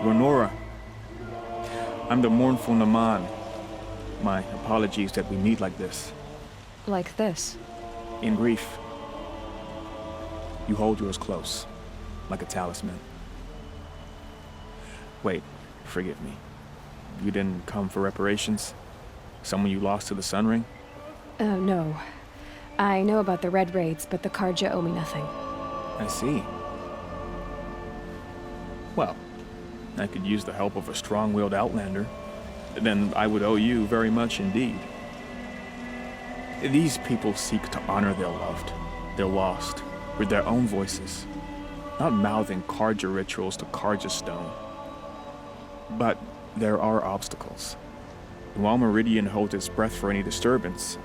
Renora. I'm the mournful Naman. My apologies that we meet like this. Like this? In grief. You hold yours close, like a talisman. Wait, forgive me. You didn't come for reparations? Someone you lost to the Sun Ring? No. I know about the Red Raids, but the Karja owe me nothing. I see. Well, I could use the help of a strong-willed outlander. Then I would owe you very much indeed. These people seek to honor their loved, their lost, with their own voices, not mouthing Karja rituals to Karja stone. But there are obstacles. While Meridian holds its breath for any disturbance,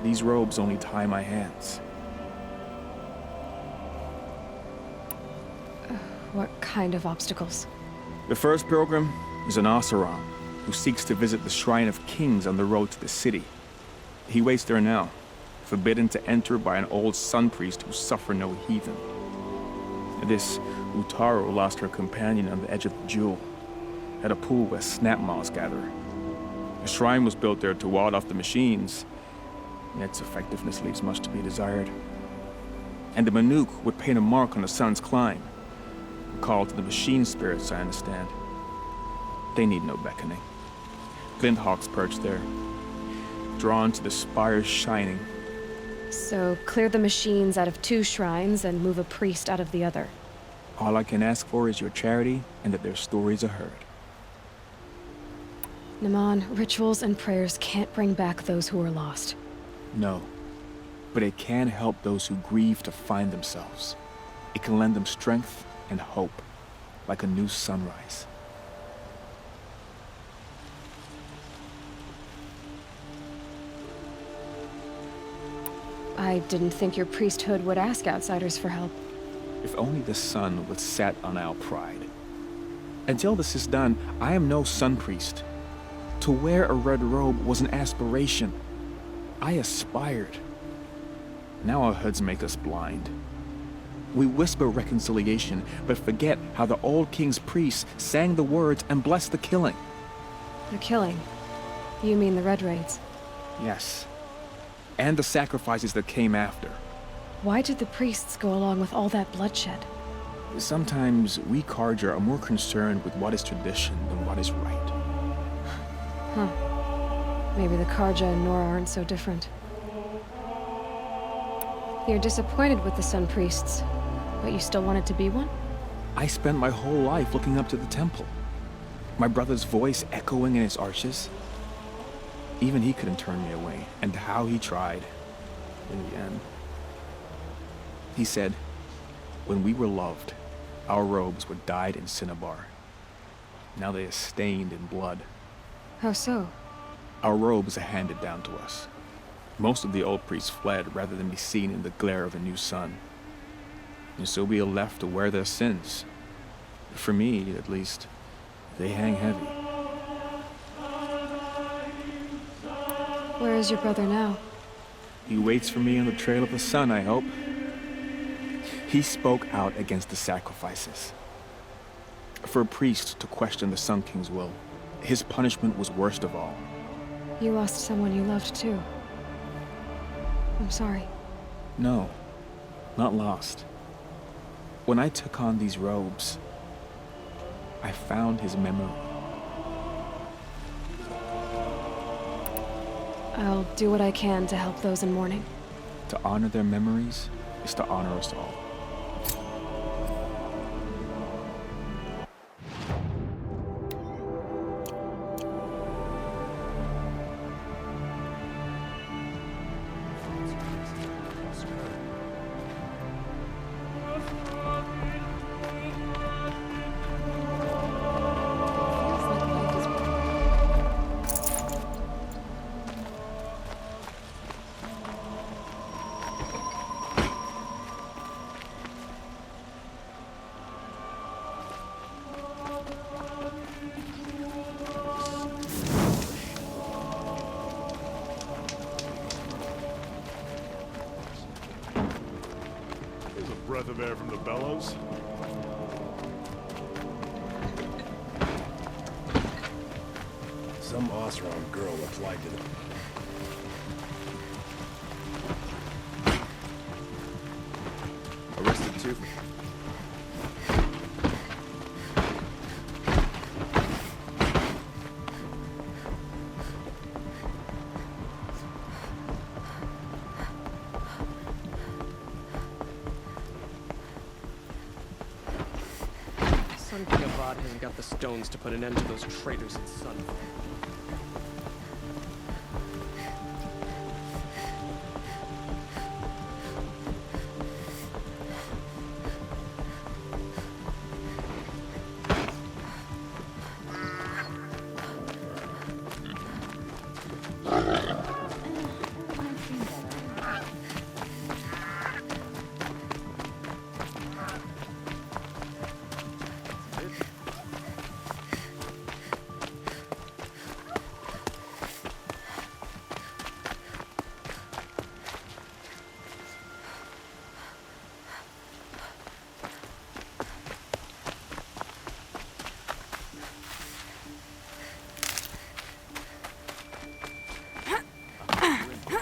these robes only tie my hands. What kind of obstacles? The first pilgrim is an Oseram who seeks to visit the Shrine of Kings on the road to the city. He waits there now, forbidden to enter by an old sun priest who suffered no heathen. This Utaru lost her companion on the edge of the jewel, at a pool where snap moths gather. A shrine was built there to ward off the machines, and its effectiveness leaves much to be desired. And the Manuk would paint a mark on the sun's climb, a call to the machine spirits, I understand. They need no beckoning. Glint hawks perch there, drawn to the spires shining. So, clear the machines out of 2 shrines and move a priest out of the other. All I can ask for is your charity and that their stories are heard. Naman, rituals and prayers can't bring back those who are lost. No, but it can help those who grieve to find themselves. It can lend them strength and hope, like a new sunrise. I didn't think your priesthood would ask outsiders for help. If only the sun would set on our pride. Until this is done, I am no sun priest. To wear a red robe was an aspiration. I aspired. Now our hoods make us blind. We whisper reconciliation, but forget how the old king's priests sang the words and blessed the killing. The killing? You mean the Red Raids? Yes. And the sacrifices that came after. Why did the priests go along with all that bloodshed? Sometimes we Karja are more concerned with what is tradition than what is right. Huh. Maybe the Karja and Nora aren't so different. You're disappointed with the Sun Priests, but you still wanted to be one? I spent my whole life looking up to the temple. My brother's voice echoing in its arches. Even he couldn't turn me away, and how he tried, in the end. He said, when we were loved, our robes were dyed in cinnabar. Now they are stained in blood. How so? Our robes are handed down to us. Most of the old priests fled rather than be seen in the glare of a new sun. And so we are left to wear their sins. For me, at least, they hang heavy. Where is your brother now? He waits for me on the trail of the sun, I hope. He spoke out against the sacrifices. For a priest to question the Sun King's will, his punishment was worst of all. You lost someone you loved too. I'm sorry. No, not lost. When I took on these robes, I found his memory. I'll do what I can to help those in mourning. To honor their memories is to honor us all. Breath of air from the bellows. Some Oseram girl applied to them. Arrested too. Sun King Avad hasn't got the stones to put an end to those traitors in Sunfall.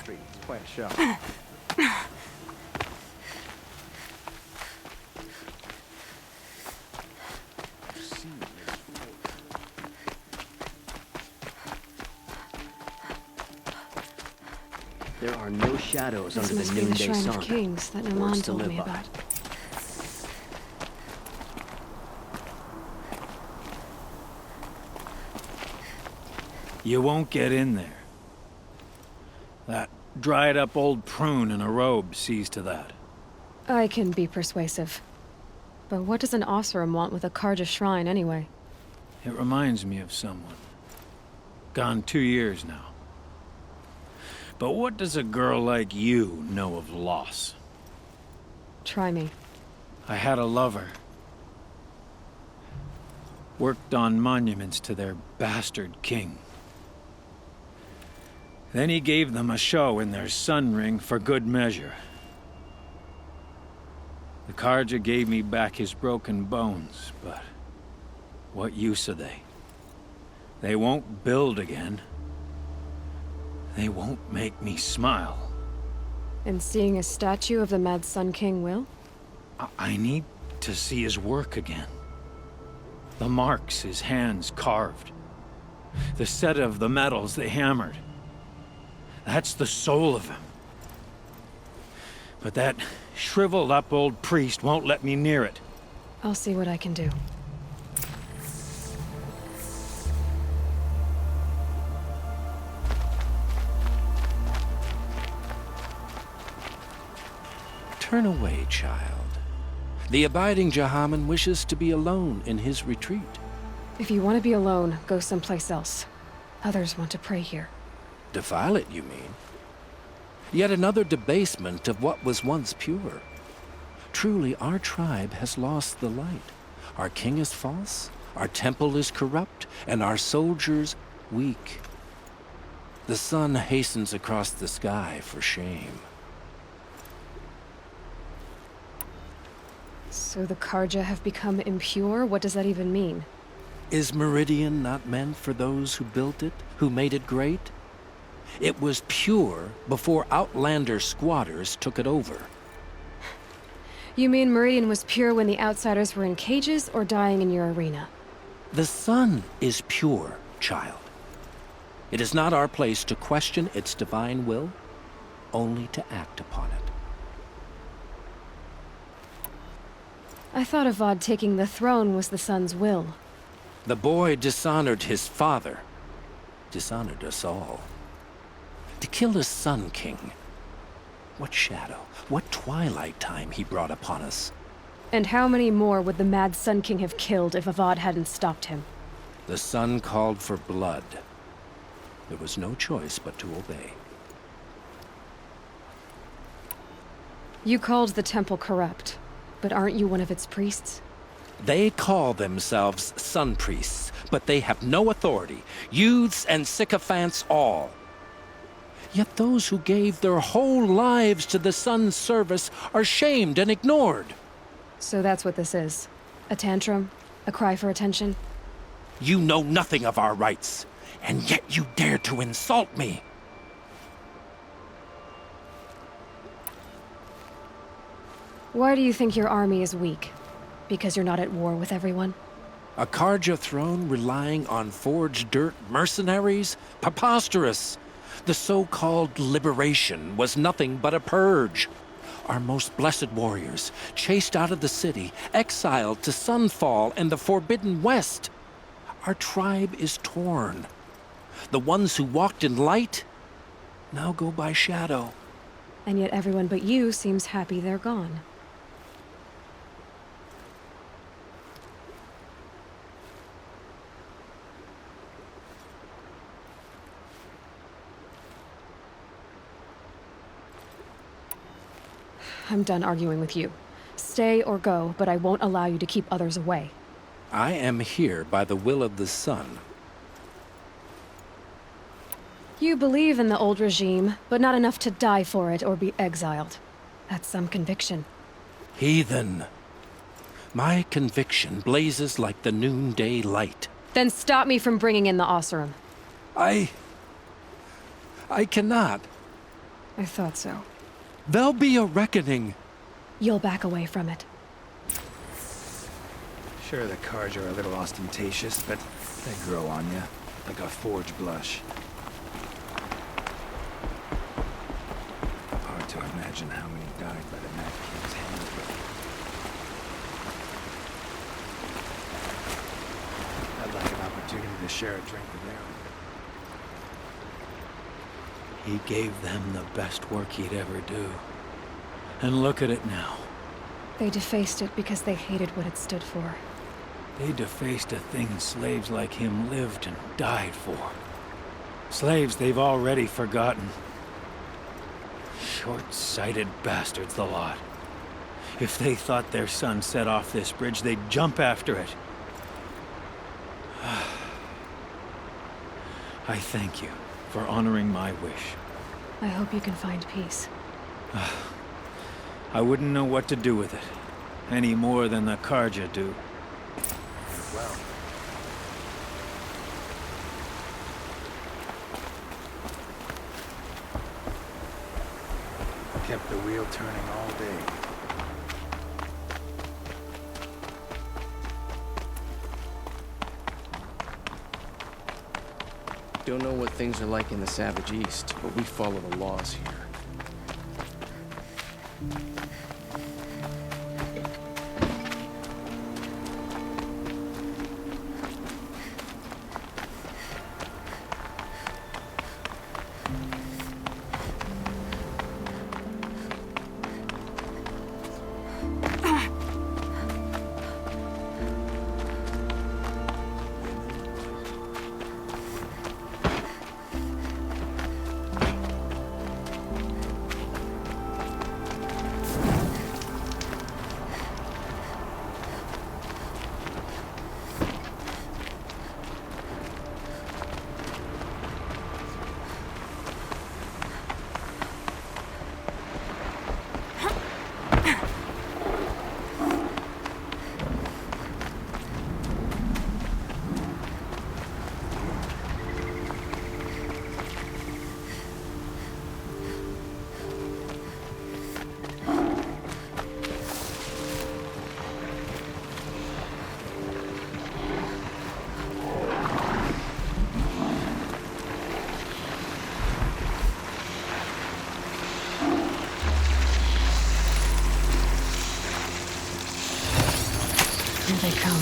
It's quite a show. There are no shadows This under must the be the noonday Shrine sun. of Kings that Words Naman to told live me by. about. You won't get in there. That dried-up old prune in a robe sees to that. I can be persuasive. But what does an Oseram want with a Karja shrine anyway? It reminds me of someone. Gone 2 years now. But what does a girl like you know of loss? Try me. I had a lover. Worked on monuments to their bastard king. Then he gave them a show in their sun ring for good measure. The Karja gave me back his broken bones, but what use are they? They won't build again. They won't make me smile. And seeing a statue of the Mad Sun King will? I need to see his work again. The marks his hands carved. The set of the metals they hammered. That's the soul of him. But that shriveled up old priest won't let me near it. I'll see what I can do. Turn away, child. The abiding Jahaman wishes to be alone in his retreat. If you want to be alone, go someplace else. Others want to pray here. Defile it, you mean? Yet another debasement of what was once pure. Truly, our tribe has lost the light. Our king is false, our temple is corrupt, and our soldiers weak. The sun hastens across the sky for shame. So the Karja have become impure? What does that even mean? Is Meridian not meant for those who built it, who made it great? It was pure before outlander squatters took it over. You mean Meridian was pure when the outsiders were in cages or dying in your arena? The sun is pure, child. It is not our place to question its divine will, only to act upon it. I thought Avad taking the throne was the sun's will. The boy dishonored his father, dishonored us all. To kill a sun king. What shadow, what twilight time he brought upon us. And how many more would the Mad Sun King have killed if Avad hadn't stopped him? The sun called for blood. There was no choice but to obey. You called the temple corrupt, but aren't you one of its priests? They call themselves sun priests, but they have no authority. Youths and sycophants all. Yet those who gave their whole lives to the sun's service are shamed and ignored. So that's what this is. A tantrum? A cry for attention? You know nothing of our rights. And yet you dare to insult me! Why do you think your army is weak? Because you're not at war with everyone? A Karja throne relying on forged dirt mercenaries? Preposterous! The so-called liberation was nothing but a purge. Our most blessed warriors, chased out of the city, exiled to Sunfall and the Forbidden West. Our tribe is torn. The ones who walked in light now go by shadow. And yet everyone but you seems happy they're gone. I'm done arguing with you. Stay or go, but I won't allow you to keep others away. I am here by the will of the sun. You believe in the old regime, but not enough to die for it or be exiled. That's some conviction. Heathen. My conviction blazes like the noonday light. Then stop me from bringing in the Oseram. I cannot. I thought so. There'll be a reckoning. You'll back away from it. Sure, the cards are a little ostentatious, but they grow on you, like a forge blush. Hard to imagine how many died by the Mad King's hand, but I'd like an opportunity to share a drink with them. He gave them the best work he'd ever do. And look at it now. They defaced it because they hated what it stood for. They defaced a thing slaves like him lived and died for. Slaves they've already forgotten. Short-sighted bastards, the lot. If they thought their son set off this bridge, they'd jump after it. I thank you for honoring my wish. I hope you can find peace. I wouldn't know what to do with it, any more than the Karja do. Well, kept the wheel turning all day. Don't know what things are like in the Savage East, but we follow the laws here. Here they come.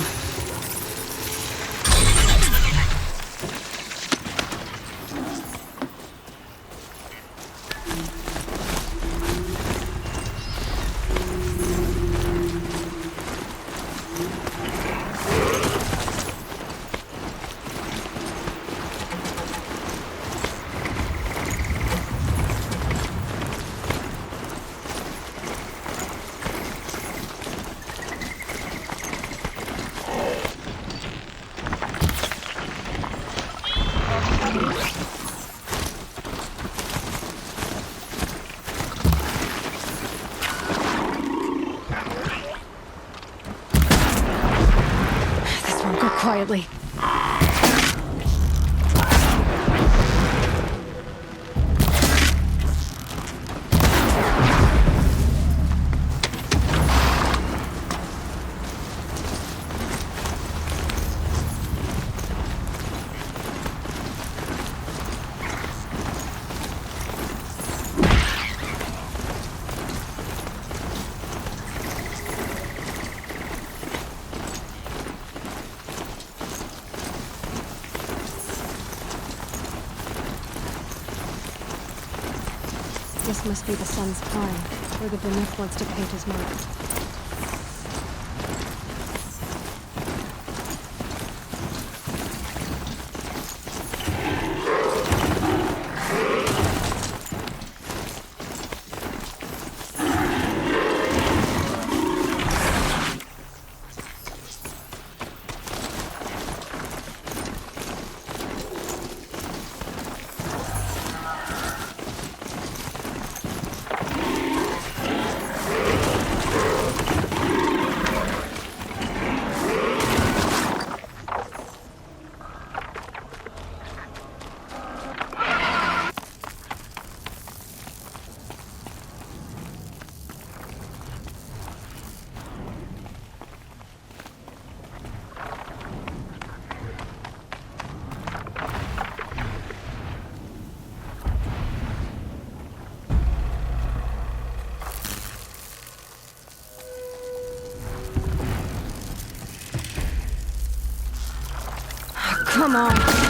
This won't go quietly. This must be the sun's prime, where the Beneath wants to paint his mark. Come on.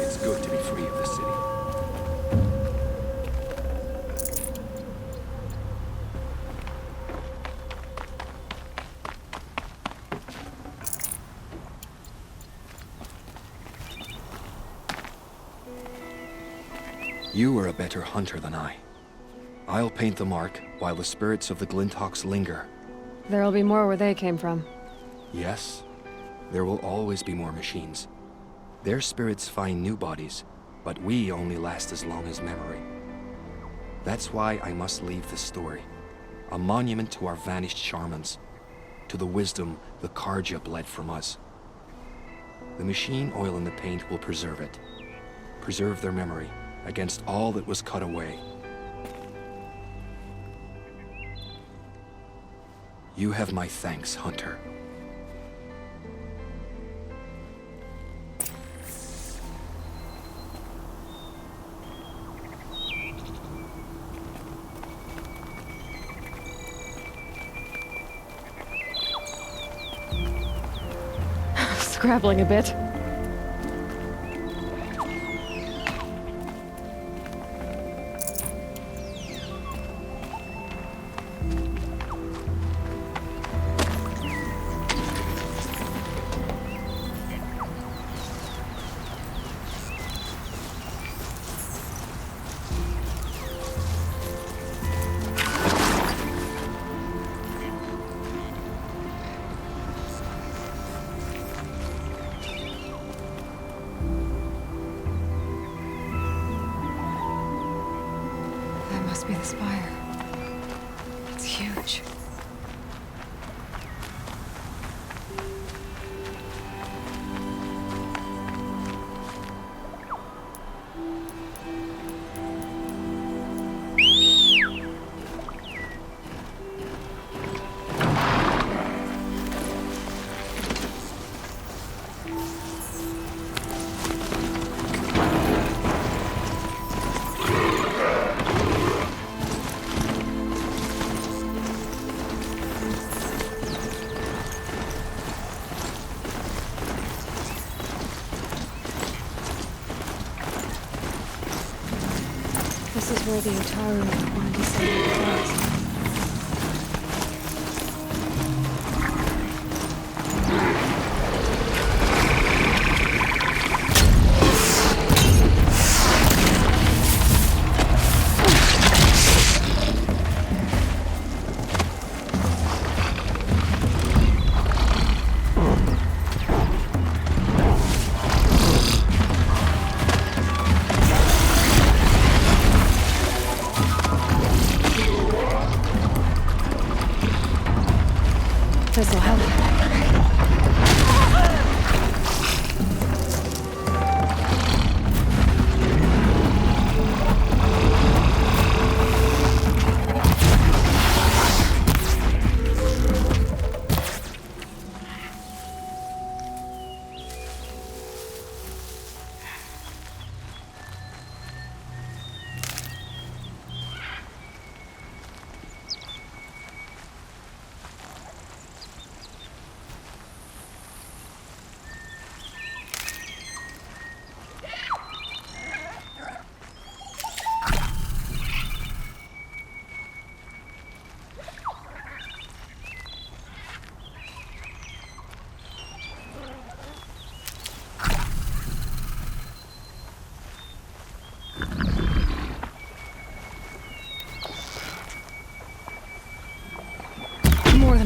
It's good to be free of the city. You are a better hunter than I. I'll paint the mark while the spirits of the Glinthawks linger. There'll be more where they came from. Yes, there will always be more machines. Their spirits find new bodies, but we only last as long as memory. That's why I must leave this story. A monument to our vanished shamans, to the wisdom the Karja bled from us. The machine oil in the paint will preserve it. Preserve their memory against all that was cut away. You have my thanks, Hunter. Scrabbling a bit. Must be the spire. It's huge. This is where the Utaru wanted to send the cross.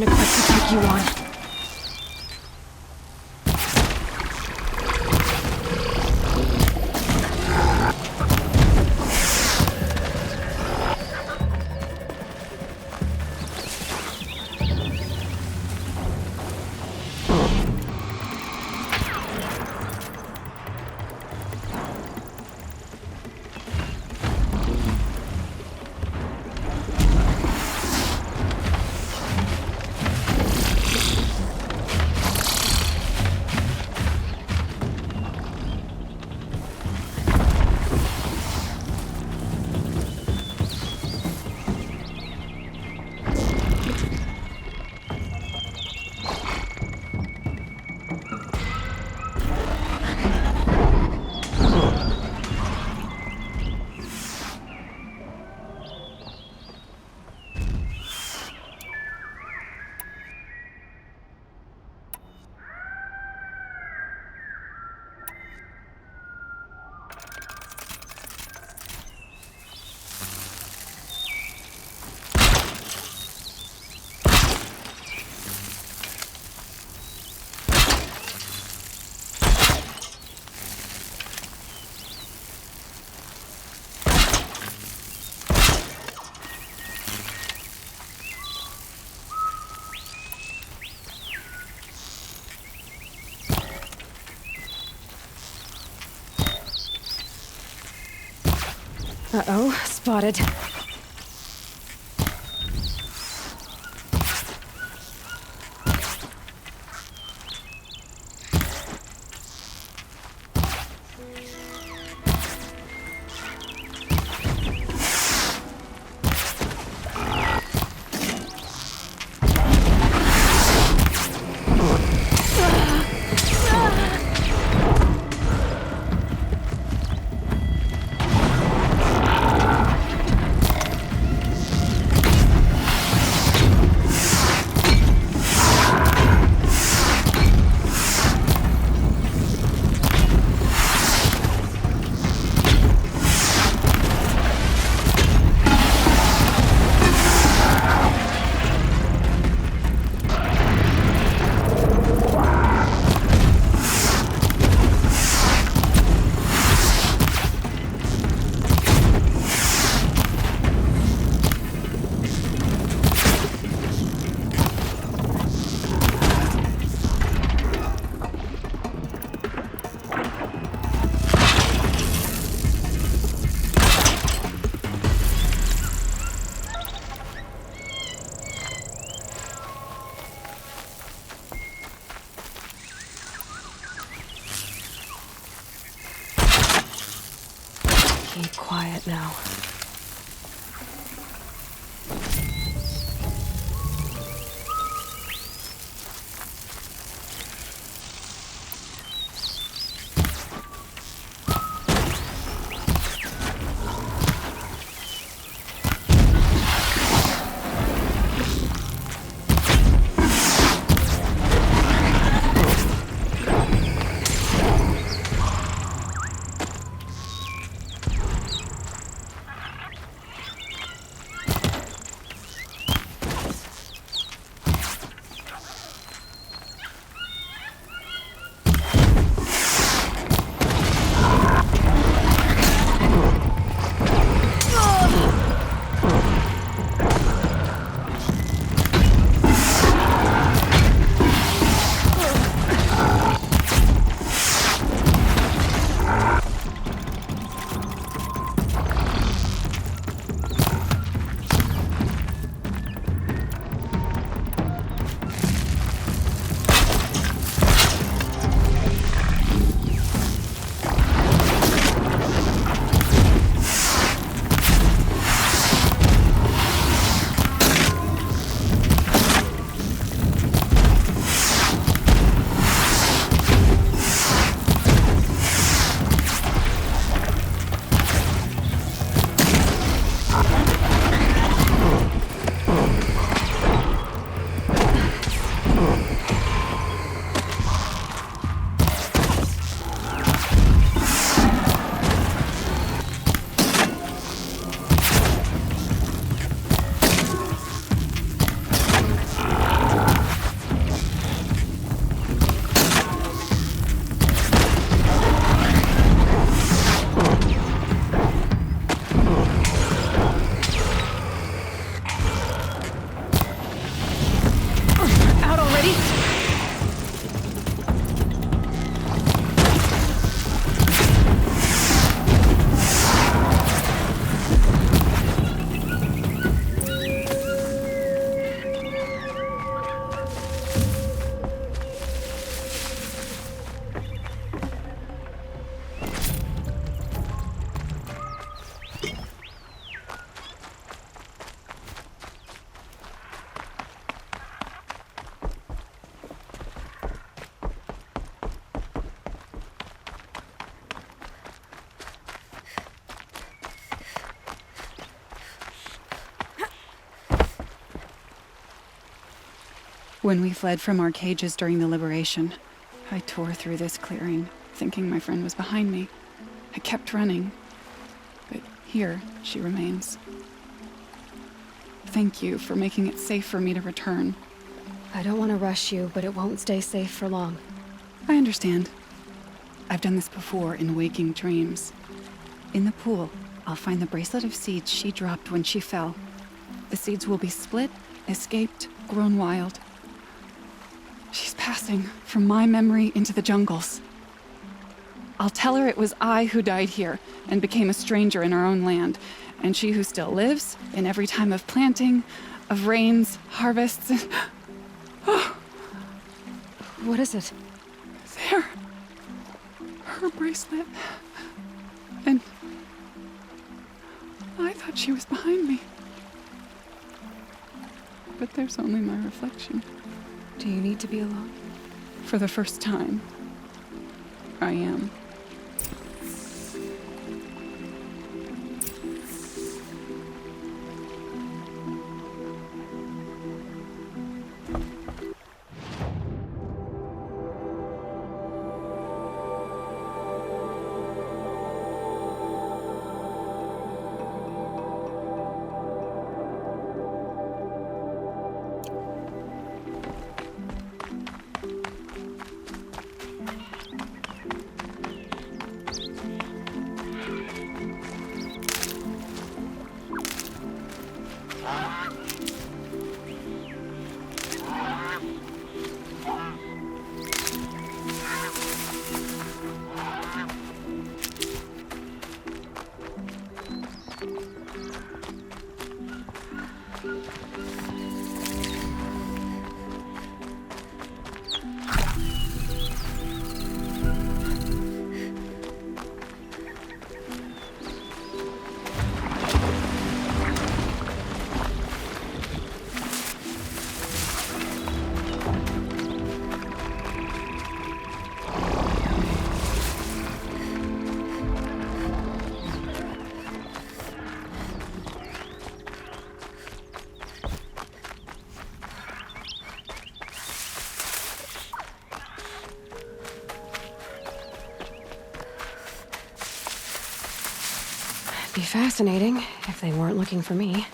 wasn't equipped to take you on. Uh-oh, spotted. Keep quiet now. When we fled from our cages during the liberation, I tore through this clearing, thinking my friend was behind me. I kept running, but here she remains. Thank you for making it safe for me to return. I don't want to rush you, but it won't stay safe for long. I understand. I've done this before in waking dreams. In the pool, I'll find the bracelet of seeds she dropped when she fell. The seeds will be split, escaped, grown wild. She's passing from my memory into the jungles. I'll tell her it was I who died here and became a stranger in our own land, and she who still lives in every time of planting, of rains, harvests, and... Oh, What is it? there. Her bracelet. And I thought she was behind me. But there's only my reflection. Do you need to be alone? For the first time, I am. Be fascinating if they weren't looking for me.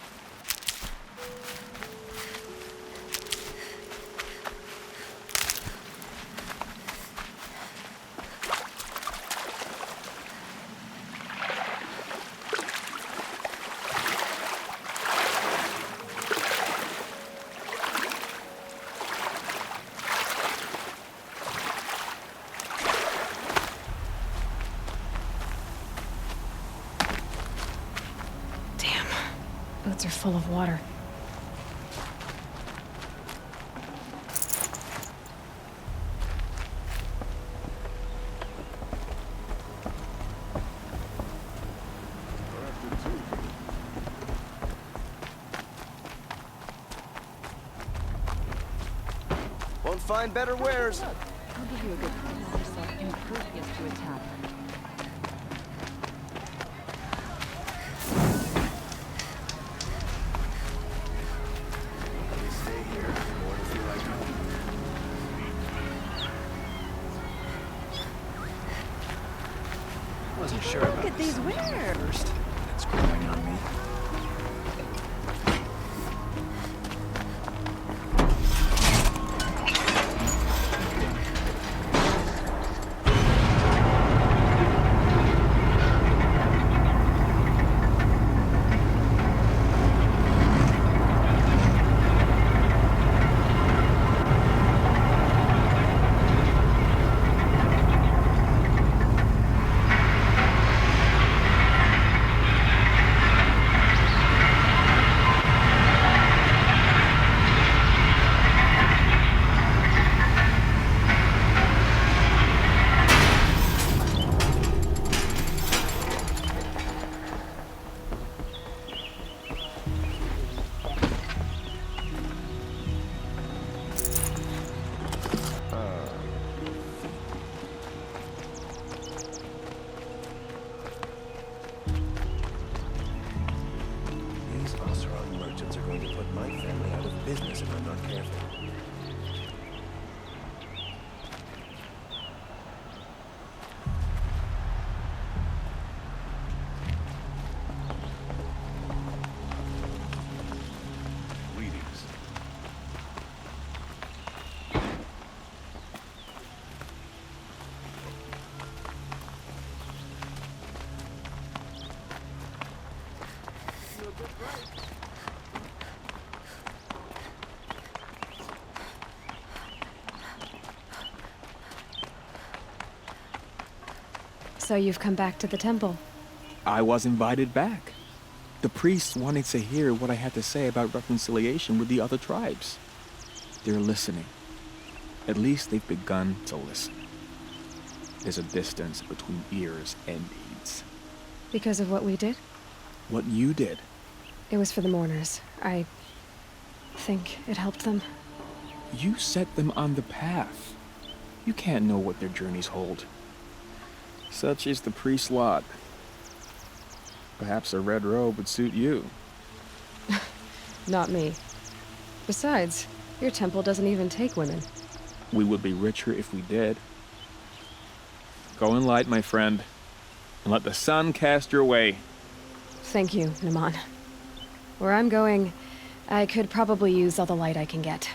Boots are full of water. Won't find better wares. I'll give you a good yourself impervious to attack. Wasn't sure about Look at these wares. first. It's growing on me. So you've come back to the temple. I was invited back. The priests wanted to hear what I had to say about reconciliation with the other tribes. They're listening. At least they've begun to listen. There's a distance between ears and deeds. Because of what we did? What you did. It was for the mourners. I think it helped them. You set them on the path. You can't know what their journeys hold. Such is the priest's lot. Perhaps a red robe would suit you. Not me. Besides, your temple doesn't even take women. We would be richer if we did. Go in light, my friend, and let the sun cast your way. Thank you, Naman. Where I'm going, I could probably use all the light I can get.